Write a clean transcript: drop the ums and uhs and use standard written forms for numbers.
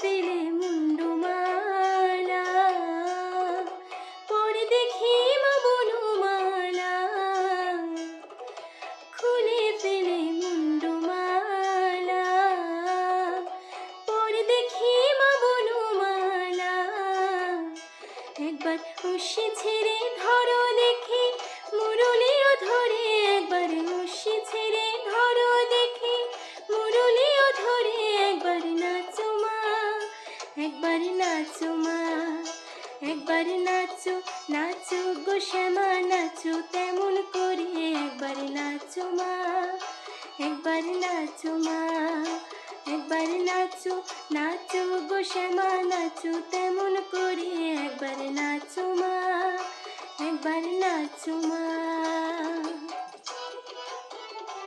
ফেলে মুন্ডমালা, পরে দেখি মা বনমালা, খুলে ফেলে মুন্ডমালা, পরে দেখি মা বনমালা। একবার উষি ছেড়ে ধরো দেখি মুরলিও ধরে, একবার উষি ছেড়ে ধরো দেখি মুরলিও ধরে। একবার নাচো মা, একবার নাচো মা, একবার নাচো নাচো গো শ্যামা নাচো তেমন করে। একবার নাচো মা, একবার নাচো মা, একবার নাচো নাচো গো শ্যামা নাচো তেমন করে। একবার নাচো মা, একবার নাচো মা।